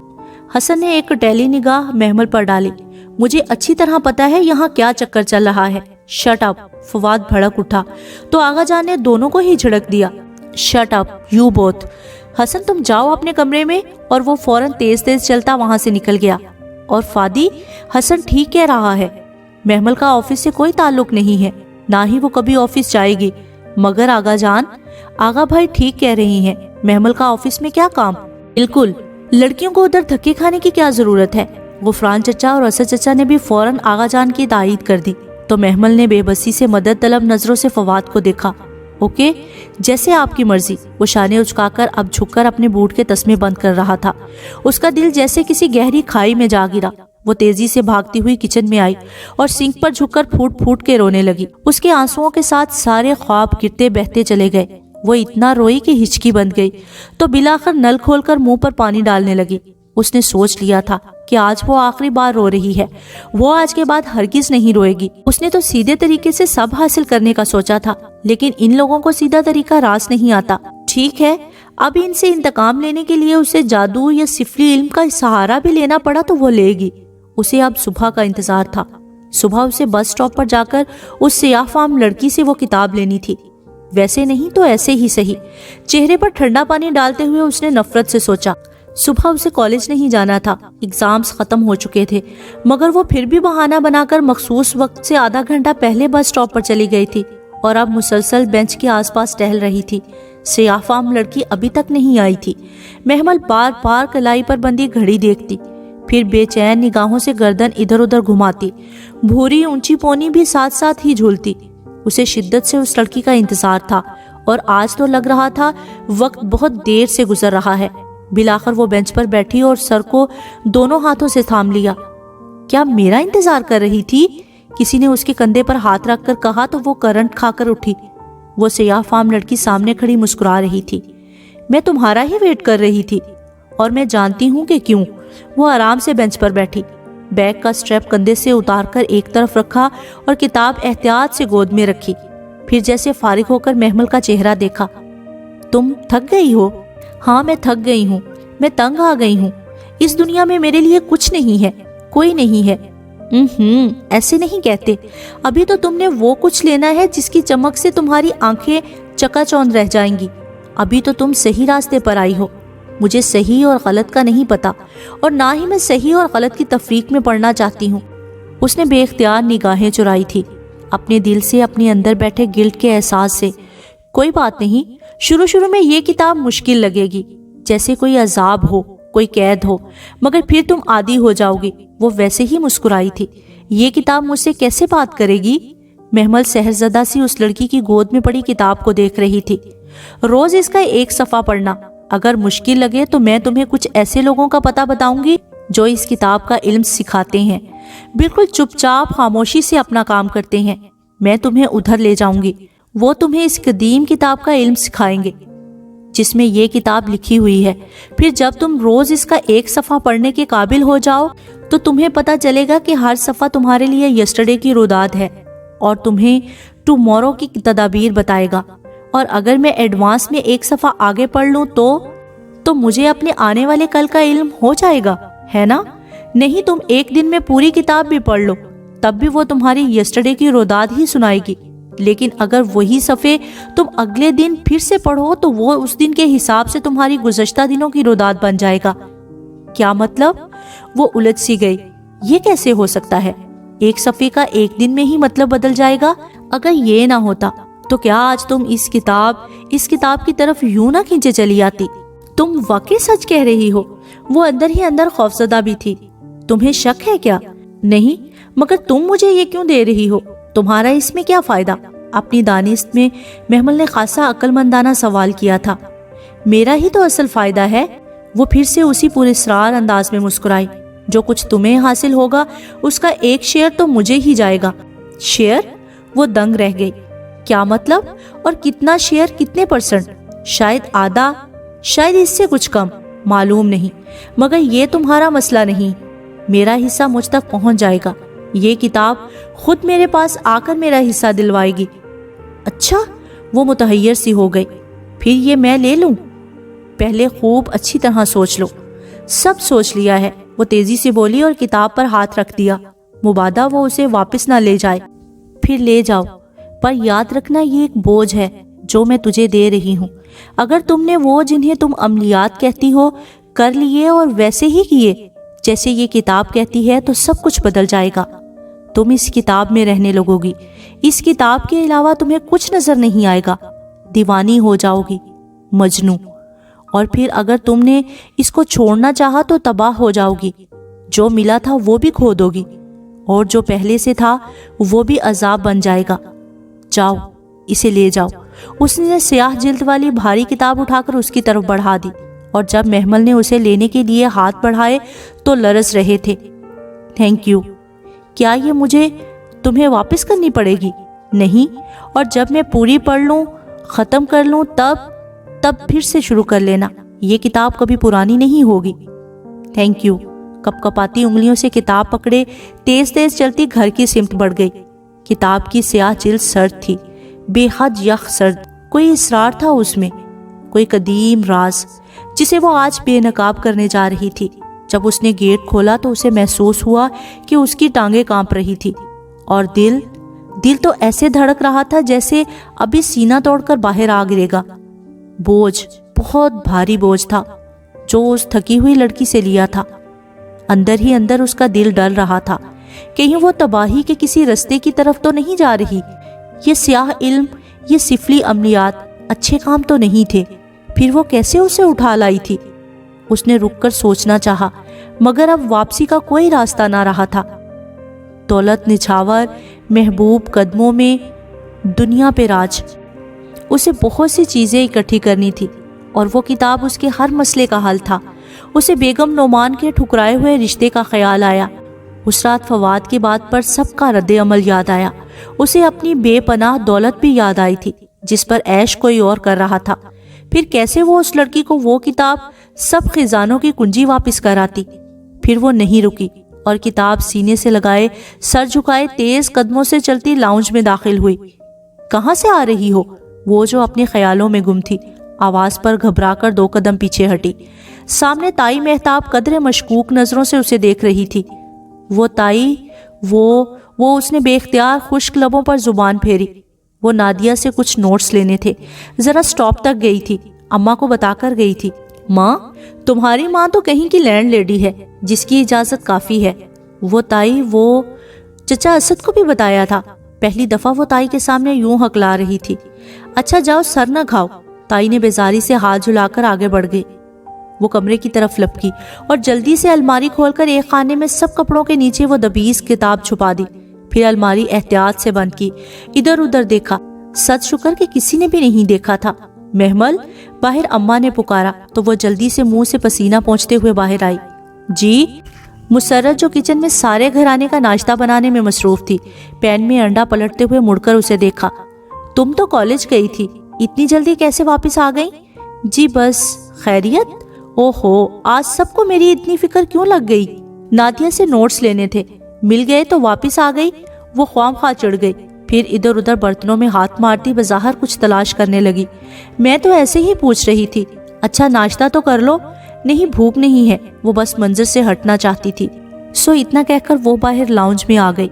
हसन ने एक टैली निगाह महमल पर डाली। मुझे अच्छी तरह पता है यहाँ क्या चक्कर चल रहा है। Shut up. फवाद भड़क उठा तो आगाजान ने दोनों को ही झड़क दिया। Shut up you both. Hasan तुम जाओ अपने कमरे में। और वो फौरन तेज तेज चलता वहां से निकल गया। और फादी, हसन ठीक कह रहा है, महमल का ऑफिस से कोई ताल्लुक नहीं है, ना ही वो कभी ऑफिस जाएगी। मगर आगा जान, आगा भाई ठीक कह रही हैं, महमल का ऑफिस में क्या काम? बिल्कुल, लड़कियों को उधर धक्के खाने की क्या जरूरत है? गुफरान चचा और असद चचा ने भी फौरन आगा जान की तायीद कर दी। तो महमल ने बेबसी से मदद तलब नजरों से फवाद को देखा। ओके, जैसे आपकी मर्जी। वो शाने उचकाकर अब झुककर अपने बूट के तस्मे बंद कर रहा था। उसका दिल जैसे किसी गहरी खाई में जा गिरा। वो तेजी से भागती हुई किचन में आई और सिंक पर झुककर फूट फूट के रोने लगी। उसके आंसुओं के साथ सारे ख्वाब गिरते बहते चले गए। वो इतना रोई कि हिचकी बन गई, तो बिलाखिर नल खोलकर मुंह पर पानी डालने लगी। उसने सोच लिया था कि आज वो आखिरी बार रो रही है। वो आज के बाद हरगिज नहीं रोएगी। उसने तो सीधे तरीके से सब हासिल करने का सोचा था, लेकिन इन लोगों को सीधा तरीका रास नहीं आता। ठीक है, अब इनसे इंतकाम लेने के लिए उसे जादू या सिफली इल्म का सहारा भी लेना पड़ा तो वो लेगी। उसे अब सुबह का इंतजार था। सुबह उसे बस स्टॉप पर जाकर उस सियाफाम लड़की से वो किताब लेनी थी। वैसे नहीं तो ऐसे ही सही। चेहरे पर ठंडा पानी डालते हुए उसने नफरत से सोचा। सुबह उसे कॉलेज नहीं जाना था, एग्जाम्स खत्म हो चुके थे, मगर वो फिर भी बहाना बनाकर मखसूस वक्त से आधा घंटा पहले बस स्टॉप पर चली गई थी और अब मुसलसल बेंच के आसपास टहल रही थी। सियाफाम लड़की अभी तक नहीं आई थी। महमल बार बार कलाई पर बंधी घड़ी देखती, फिर बेचैन निगाहों से गर्दन इधर उधर घुमाती। भूरी ऊंची पौनी भी साथ साथ ही झूलती। उसे शिद्दत से उस लड़की का इंतजार था और आज तो लग रहा था वक्त बहुत देर से गुजर रहा है। बिलाखिर वो बेंच पर बैठी और सर को दोनों हाथों से थाम लिया। क्या मेरा इंतजार कर रही थी? किसी ने उसके कंधे पर हाथ रखकर कहा तो वो करंट खाकर उठी। वो सियाफाम लड़की सामने खड़ी मुस्कुरा रही थी। मैं तुम्हारा ही वेट कर रही थी और मैं जानती हूँ कि क्यों। वो आराम से बेंच पर बैठी, बैग का स्ट्रैप कंधे से उतारकर एक तरफ रखा और किताब एहतियात से गोद में रखी। फिर जैसे फारिग होकर महमल का चेहरा देखा। तुम थक गई हो? हाँ, मैं थक गई हूँ, मैं तंग आ गई हूँ। इस दुनिया में मेरे लिए कुछ नहीं है, कोई नहीं है। ऐसे नहीं कहते। अभी तो तुमने वो कुछ लेना है जिसकी चमक से तुम्हारी आंखें चकाचौंध रह जाएंगी। अभी तो तुम सही रास्ते पर आई हो। मुझे सही और गलत का नहीं पता और ना ही मैं सही और गलत की तफरीक में पढ़ना चाहती हूँ। उसने बेख्तियार निगाहें चुराई थी, अपने दिल से, अपने अंदर बैठे गिल्ट के एहसास से। कोई बात नहीं, शुरू में ये किताब मुश्किल लगेगी, जैसे कोई अजाब हो, कोई कैद हो, मगर फिर तुम आदी हो जाओगी। वो वैसे ही मुस्कुराई थी। ये किताब मुझसे कैसे बात करेगी? महमल सहरजदा सी उस लड़की की गोद में पड़ी किताब को देख रही थी। रोज इसका एक सफ़ा पढ़ना, अगर मुश्किल लगे तो मैं तुम्हें कुछ ऐसे लोगों का पता बताऊंगी जो इस किताब का इल्म सिखाते हैं, बिल्कुल चुपचाप खामोशी से अपना काम करते हैं। मैं तुम्हें उधर ले जाऊंगी, वो तुम्हें इस कदीम किताब का इल्म सिखाएंगे जिसमें ये किताब लिखी हुई है। फिर जब तुम रोज इसका एक सफ़ा पढ़ने के काबिल हो जाओ तो तुम्हें पता चलेगा कि हर सफ़ा तुम्हारे लिए यस्टरडे की रुदाद है और तुम्हें टुमारो की तदाबीर बताएगा। और अगर मैं एडवांस में एक सफ़ा आगे पढ़ लूँ तो मुझे अपने आने वाले कल का इल्म हो जाएगा, है ना? नहीं, तुम एक दिन में पूरी किताब भी पढ़ लो तब भी वो तुम्हारी यस्टरडे की रुदाद ही सुनाएगी। लेकिन अगर वही सफ़े तुम अगले दिन फिर से पढ़ो तो वो उस दिन के हिसाब से तुम्हारी गुज़श्ता दिनों की रुदाद बन जाएगा। क्या मतलब? वो उलझ सी गई। ये कैसे हो सकता है? एक सफ़े का एक दिन में ही मतलब बदल जाएगा? अगर ये ना होता तो क्या आज तुम इस किताब की तरफ यूं ना खींचे चली आती? तुम वाकई सच कह रही हो। वो अंदर ही अंदर खौफजदा भी थी। तुम्हें शक है क्या? नहीं, मगर तुम मुझे ये क्यों दे रही हो? तुम्हारा इसमें क्या फायदा? अपनी दानिश में महमल ने खासा अक्लमंदाना सवाल किया था। मेरा ही तो असल फायदा है। वो फिर से उसी पुरस्रार अंदाज में मुस्कुराई। जो कुछ तुम्हें हासिल होगा उसका एक शेयर तो मुझे ही जाएगा। शेयर? वो दंग रह गई। क्या मतलब? और कितना शेयर? कितने %? शायद आधा, शायद इससे कुछ कम, मालूम नहीं। मगर ये तुम्हारा मसला नहीं। मेरा हिस्सा मुझ तक पहुंच जाएगा। ये किताब खुद मेरे पास आकर मेरा हिस्सा दिलवाएगी। अच्छा? वो मुतहय्यर सी हो गई। फिर ये मैं ले लूं? पहले खूब अच्छी तरह सोच लो। सब सोच लिया है, वो तेजी से बोली और किताब पर हाथ रख दिया। मुबादा वो उसे वापस ना ले जाए। फिर ले जाओ, पर याद रखना ये एक बोझ है जो मैं तुझे दे रही हूँ। अगर तुमने वो जिन्हें तुम अमलियात कहती हो कर लिए और वैसे ही किए जैसे ये किताब कहती है तो सब कुछ बदल जाएगा। तुम इस किताब में रहने लगोगी। इस किताब के अलावा तुम्हें कुछ नजर नहीं आएगा। दीवानी हो जाओगी, मजनू। और फिर अगर तुमने इसको छोड़ना चाहा तो तबाह हो जाओगी। जो मिला था वो भी खो दोगी اور جو پہلے سے تھا وہ بھی عذاب بن جائے گا۔ جاؤ اسے لے جاؤ۔ اس نے سیاہ جلد والی بھاری کتاب اٹھا کر اس کی طرف بڑھا دی، اور جب محمل نے اسے لینے کے لیے ہاتھ بڑھائے تو لرز رہے تھے۔ Thank you. کیا یہ مجھے تمہیں واپس کرنی پڑے گی؟ نہیں، اور جب میں پوری پڑھ لوں، ختم کر لوں، تب پھر سے شروع کر لینا۔ یہ کتاب کبھی پرانی نہیں ہوگی۔ Thank you. کپ کپاتی انگلیوں سے کتاب پکڑے تیز تیز چلتی گھر کی سمت بڑھ گئی۔ کتاب کی سیاہ جلد سرد تھی، بے حد یخ سرد۔ کوئی اسرار تھا اس میں، کوئی قدیم راز جسے وہ آج بے نقاب کرنے جا رہی تھی۔ جب اس نے گیٹ کھولا تو اسے محسوس ہوا کہ اس کی ٹانگیں کانپ رہی تھی، اور دل تو ایسے دھڑک رہا تھا جیسے ابھی سینہ توڑ کر باہر آ گرے گا۔ بوجھ، بہت بھاری بوجھ تھا جو اس تھکی ہوئی لڑکی سے لیا تھا۔ اندر ہی اندر اس کا دل ڈر رہا تھا، کہیں وہ تباہی کے کسی رستے کی طرف تو نہیں جا رہی۔ یہ سیاہ علم، یہ سفلی عملیات اچھے کام تو نہیں تھے، پھر وہ کیسے اسے اٹھا لائی تھی؟ اس نے رک کر سوچنا چاہا، مگر اب واپسی کا کوئی راستہ نہ رہا تھا۔ دولت نچھاور محبوب قدموں میں دنیا پہ راج۔ اسے بہت سی چیزیں اکٹھی کرنی تھی، اور وہ کتاب اس کے ہر مسئلے کا حل تھا۔ اسے بیگم نعمان کے ٹھکرائے ہوئے رشتے کا خیال آیا۔ اس رات فواد کی بات پر سب کا رد عمل یاد آیا۔ اسے اپنی بے پناہ دولت بھی یاد آئی تھی جس پر عیش کوئی اور کر رہا تھا۔ پھر کیسے وہ اس لڑکی کو وہ کتاب سب خزانوں کی کنجی واپس کراتی؟ پھر وہ نہیں رکی اور کتاب سینے سے لگائے سر جھکائے تیز قدموں سے چلتی لاؤنج میں داخل ہوئی۔ کہاں سے آ رہی ہو؟ وہ جو اپنے خیالوں میں گم تھی آواز پر گھبرا کر 2 قدم پیچھے ہٹی۔ سامنے تائی مہتاب قدرے مشکوک نظروں سے اسے دیکھ رہی تھی۔ وہ تائی، وہ اس نے بے اختیار خشک لبوں پر زبان پھیری۔ وہ نادیہ سے کچھ نوٹس لینے تھے، ذرا سٹاپ تک گئی تھی، اماں کو بتا کر گئی تھی۔ ماں، تمہاری ماں تو کہیں کی لینڈ لیڈی ہے جس کی اجازت کافی ہے۔ وہ تائی، وہ چچا اسد کو بھی بتایا تھا۔ پہلی دفعہ وہ تائی کے سامنے یوں ہکلا رہی تھی۔ اچھا جاؤ، سر نہ کھاؤ۔ تائی نے بیزاری سے ہاتھ جھلا کر آگے بڑھ گئی۔ وہ کمرے کی طرف لپکی اور جلدی سے الماری کھول کر ایک خانے میں سب کپڑوں کے نیچے وہ دبیز کتاب چھپا دی۔ پھر الماری احتیاط سے بند کی، ادھر ادھر دیکھا۔ سچ شکر کہ کسی نے بھی نہیں دیکھا تھا۔ محمل، باہر اماں نے پکارا تو وہ جلدی سے منہ سے پسینہ پونچھتے ہوئے باہر آئی۔ جی؟ مسرت جو کچن میں سارے گھرانے کا ناشتہ بنانے میں مصروف تھی، پین میں انڈا پلٹتے ہوئے مڑ کر اسے دیکھا۔ تم تو کالج گئی تھی، اتنی جلدی کیسے واپس آ گئی؟ جی بس۔ خیریت؟ اوہو، آج سب کو میری اتنی فکر کیوں لگ گئی؟ نادیہ سے نوٹس لینے تھے، مل گئے تو واپس آ گئی؟ وہ خواہ خواہ چڑھ گئی، پھر ادھر ادھر برتنوں میں ہاتھ مارتی بظاہر کچھ تلاش کرنے لگی۔ میں تو ایسے ہی پوچھ رہی تھی۔ اچھا ناشتہ تو کر لو۔ نہیں، بھوک نہیں ہے، وہ بس منظر سے ہٹنا چاہتی تھی۔ سو اتنا کہہ کر وہ باہر لاؤنج میں آ گئی۔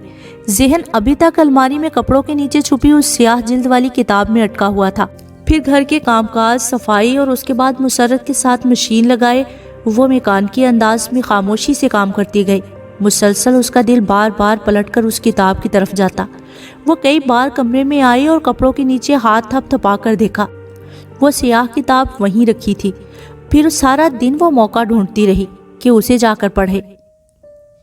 ذہن ابھی تک الماری میں کپڑوں کے نیچے چھپی اس سیاہ جلد والی کتاب میں اٹکا ہوا تھا۔ پھر گھر کے کام کاج، صفائی، اور اس کے بعد مسرت کے ساتھ مشین لگائے وہ میکانیکی انداز میں خاموشی سے کام کرتی گئی۔ مسلسل اس کا دل بار بار پلٹ کر اس کتاب کی طرف جاتا۔ وہ کئی بار کمرے میں آئی اور کپڑوں کے نیچے ہاتھ تھپ تھپا کر دیکھا، وہ سیاہ کتاب وہیں رکھی تھی۔ پھر سارا دن وہ موقع ڈھونڈتی رہی کہ اسے جا کر پڑھے،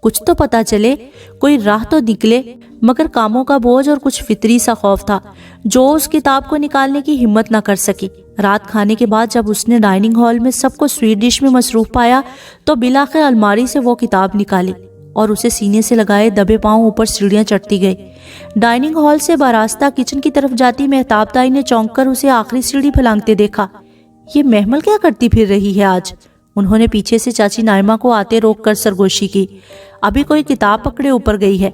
کچھ تو پتہ چلے، کوئی راہ تو نکلے، مگر کاموں کا بوجھ اور کچھ فطری سا خوف تھا جو اس کتاب کو نکالنے کی ہمت نہ کر سکی۔ رات کھانے کے بعد جب اس نے ڈائننگ ہال میں سب کو سویٹ ڈش میں مصروف پایا تو بالآخر الماری سے وہ کتاب نکالی اور اسے سینے سے لگائے دبے پاؤں اوپر سیڑھیاں چڑھتی گئی۔ ڈائننگ ہال سے باراستہ کچن کی طرف جاتی مہتاب تائی نے چونک کر اسے آخری سیڑھی پھلانگتے دیکھا۔ یہ محمل کیا کرتی پھر رہی ہے آج؟ انہوں نے پیچھے سے چاچی نائمہ کو آتے روک کر سرگوشی کی۔ ابھی کوئی کتاب پکڑے اوپر گئی ہے۔